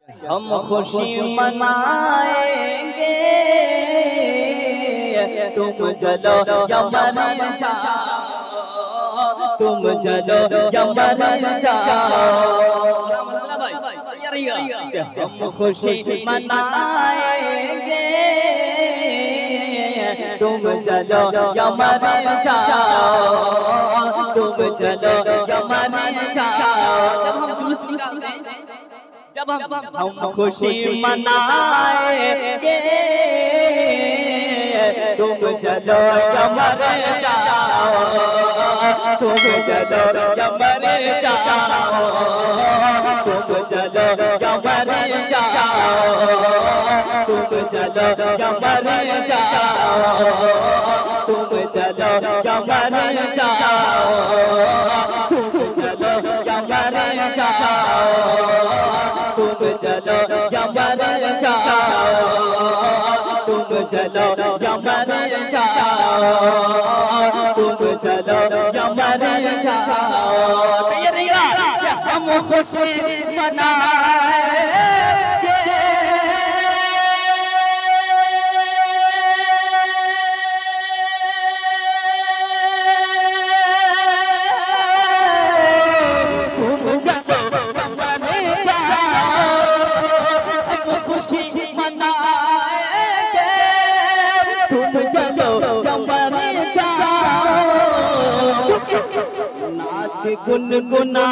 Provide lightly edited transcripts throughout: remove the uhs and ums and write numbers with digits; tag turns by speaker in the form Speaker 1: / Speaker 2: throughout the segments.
Speaker 1: हम खुशी मनाएंगे, तुम जलो या मर जाओ, तुम जलो या मर जाओ। मतलब भाई हम खुशी मनाएंगे, तुम जलो या मर जाओ, तुम जलो या मर जाओ। जब हम जुलूस निकालते हैं, जब हम खुशी मनाएंगे, तुम जलो या मर जाओ, तुम जलो या मर जाओ, तुम जलो या मर जाओ, तुम जलो या मर जाओ, तुम जलो या मर जाओ, तुम जलो या मर जाओ, तुम जलो या मर जाओ, तुम जलो या मर जाओ, तुम जलो या मर जाओ। हम खुशी मनाएंगे, तुम जलो या मर जाओ। हम खुशी मनाएंगे, तुम जलो या मर जाओ। नात गुनगुनाएंगे,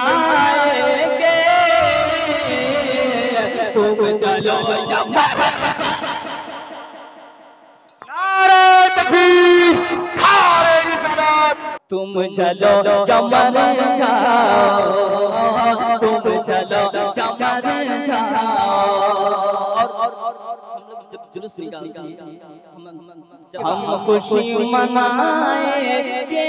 Speaker 1: तुम चलो या मर जाओ। नारे तकबीर, नारे रिसालत। तुम चलो या मर जाओ, तुम चलो या मर जाओ। जब जुलूस निकालते हैं, हम खुशी मनाएंगे,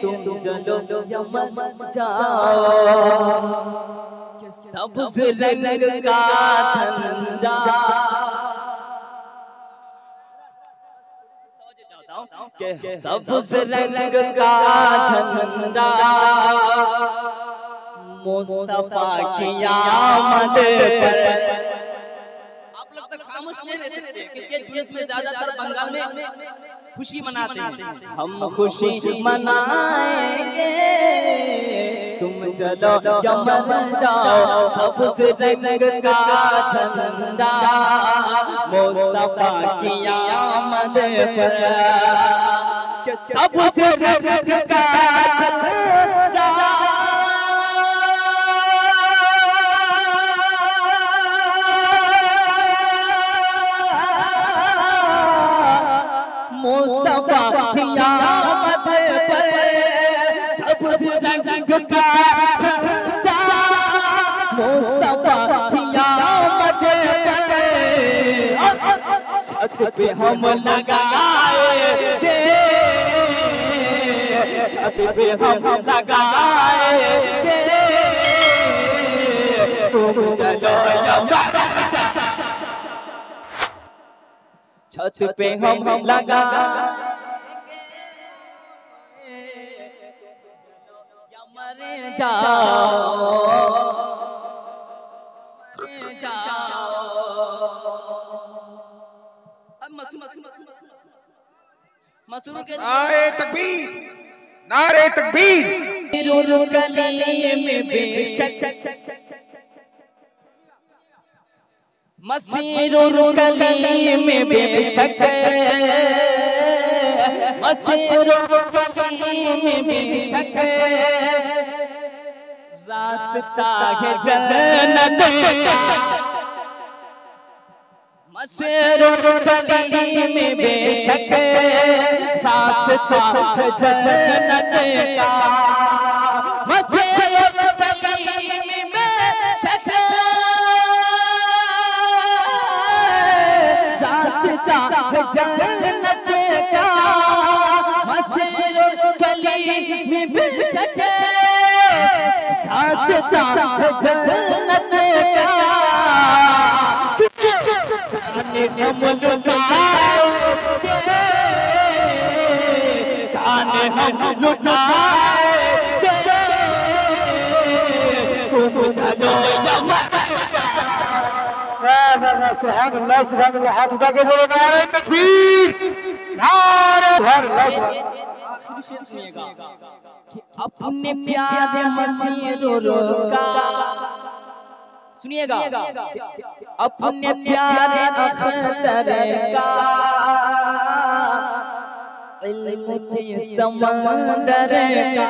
Speaker 1: तुम चलो या मर जाओ। कि सब्ज़ रंग का झंडा, के सब्ज़ रंग का झंडा, मुस्तफा की आमद पर। आप लोग तो खामोश नहीं रह सकते, क्योंकि जुलूस में ज्यादातर बंगाल में खुशी मनाते हैं। हम खुशी मनाएंगे, तुम चलो या मर जाओ। सब्ज़ रंग का झंडा, मुस्तफा की आमद पर। सब्ज़ रंग का झंडा, मुस्तफा की आमद पर। सब्ज़ रंग का झंडा, मुस्तफा की आमद पर। छत पे हम लगाएंगे, छत पे हम लगाएंगे, तुम चलो या मर जाओ। छत पे हम लगाएंगे, या मर जाओ, मर जाओ। अब मसरूर के
Speaker 2: नारे तकबीर, नारे तकबीर।
Speaker 1: गली में बेशक मसीरुर गली में बेशक, मसीरुर गली में बेशक, रास्ता है जन्नत का। मसीरुर गली में बेशक, रास्ता है जन्नत का। मसीरुर गली में बेशक, रास्ता है जन्नत का। मसीरुर गली में बेशक, रास्ता है जन्नत का। जाने हम लुटाएंगे, जाने हम लुटाएंगे, तुम चलो या
Speaker 3: सुभान अल्लाह हाथ उठा के बोलो नारे तकबीर नारे सुभान अल्लाह।
Speaker 1: आखिरी शेर सुनिएगा कि अपने प्यारे मसीह का, सुनिएगा, अपने प्यारे अख्तर का इल्म के समंदर का,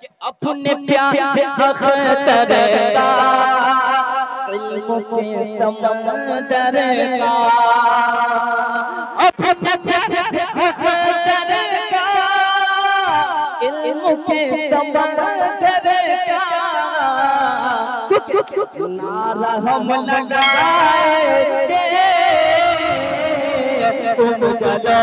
Speaker 1: कि अपने प्यारे अख्तर का इल्म के समंदर का, अपने प्यारे अख्तर का इल्म के समंदर का नारा हम लगाएंगे तुम चलो